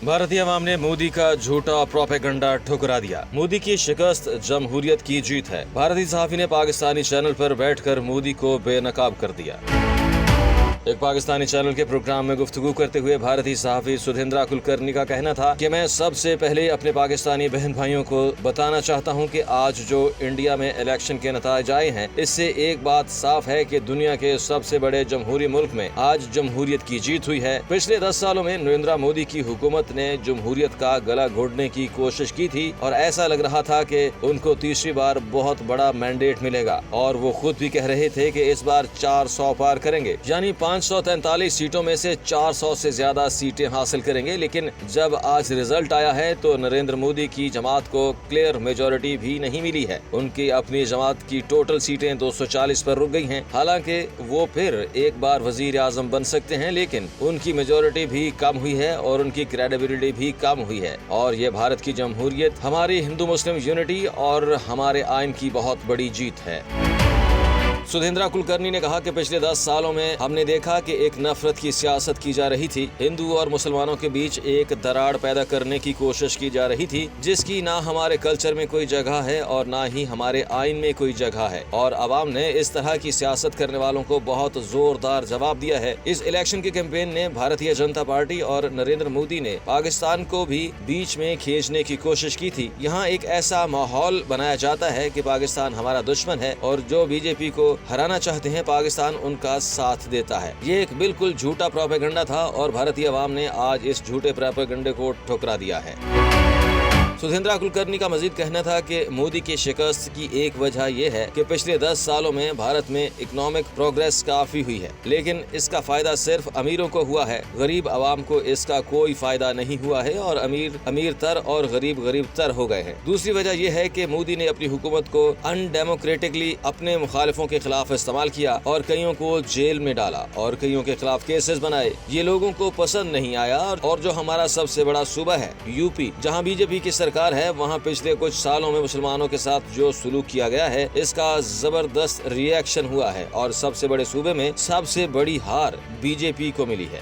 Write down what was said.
भारतीय अवाम ने मोदी का झूठा प्रोपेगेंडा ठुकरा दिया। मोदी की शिकस्त जमहूरियत की जीत है। भारतीय सहाफी ने पाकिस्तानी चैनल पर बैठकर मोदी को बेनकाब कर दिया। एक पाकिस्तानी चैनल के प्रोग्राम में गुफ्तगू करते हुए भारतीय सहाफी सुधेंद्रा कुलकर्णी का कहना था कि मैं सबसे पहले अपने पाकिस्तानी बहन भाइयों को बताना चाहता हूं कि आज जो इंडिया में इलेक्शन के नतीजे आए हैं, इससे एक बात साफ है कि दुनिया के सबसे बड़े जमहूरी मुल्क में आज जमहूरियत की जीत हुई है। पिछले 10 सालों में नरेंद्र मोदी की हुकूमत ने जमहूरियत का गला घोटने की कोशिश की थी और ऐसा लग रहा था कि उनको तीसरी बार बहुत बड़ा मैंडेट मिलेगा और वो खुद भी कह रहे थे कि इस बार 400 पार करेंगे, यानी 543 सीटों में से 400 से ज्यादा सीटें हासिल करेंगे। लेकिन जब आज रिजल्ट आया है तो नरेंद्र मोदी की जमात को क्लियर मेजॉरिटी भी नहीं मिली है। उनकी अपनी जमात की टोटल सीटें 240 पर रुक गई हैं। हालांकि वो फिर एक बार वजीर आजम बन सकते हैं, लेकिन उनकी मेजॉरिटी भी कम हुई है और उनकी क्रेडिबिलिटी भी कम हुई है। और ये भारत की जमहूरियत, हमारी हिंदू मुस्लिम यूनिटी और हमारे आइन की बहुत बड़ी जीत है। सुधेंद्रा कुलकर्णी ने कहा कि पिछले 10 सालों में हमने देखा कि एक नफरत की सियासत की जा रही थी। हिंदू और मुसलमानों के बीच एक दरार पैदा करने की कोशिश की जा रही थी, जिसकी ना हमारे कल्चर में कोई जगह है और ना ही हमारे आइन में कोई जगह है। और अवाम ने इस तरह की सियासत करने वालों को बहुत जोरदार जवाब दिया है। इस इलेक्शन के कैंपेन ने भारतीय जनता पार्टी और नरेंद्र मोदी ने पाकिस्तान को भी बीच में खींचने की कोशिश की थी। यहाँ एक ऐसा माहौल बनाया जाता है कि पाकिस्तान हमारा दुश्मन है और जो बीजेपी को हराना चाहते हैं पाकिस्तान उनका साथ देता है। ये एक बिल्कुल झूठा प्रोपेगेंडा था और भारतीय अवाम ने आज इस झूठे प्रोपेगेंडे को ठुकरा दिया है। सुधेंद्रा कुलकर्णी का मजीद कहना था कि मोदी की शिकस्त की एक वजह यह है कि पिछले 10 सालों में भारत में इकोनॉमिक प्रोग्रेस काफी हुई है, लेकिन इसका फायदा सिर्फ अमीरों को हुआ है। गरीब आवाम को इसका कोई फायदा नहीं हुआ है और अमीर अमीर तर और गरीब गरीब तर हो गए हैं। दूसरी वजह यह है कि मोदी ने अपनी हुकूमत को अनडेमोक्रेटिकली अपने मुखालिफों के खिलाफ इस्तेमाल किया और कईयों को जेल में डाला और कईयों के खिलाफ केसेस बनाए। ये लोगों को पसंद नहीं आया। और जो हमारा सबसे बड़ा सूबा है यूपी, जहाँ बीजेपी की सरकार है, वहाँ पिछले कुछ सालों में मुसलमानों के साथ जो सुलूक किया गया है, इसका जबरदस्त रिएक्शन हुआ है और सबसे बड़े सूबे में सबसे बड़ी हार बीजेपी को मिली है।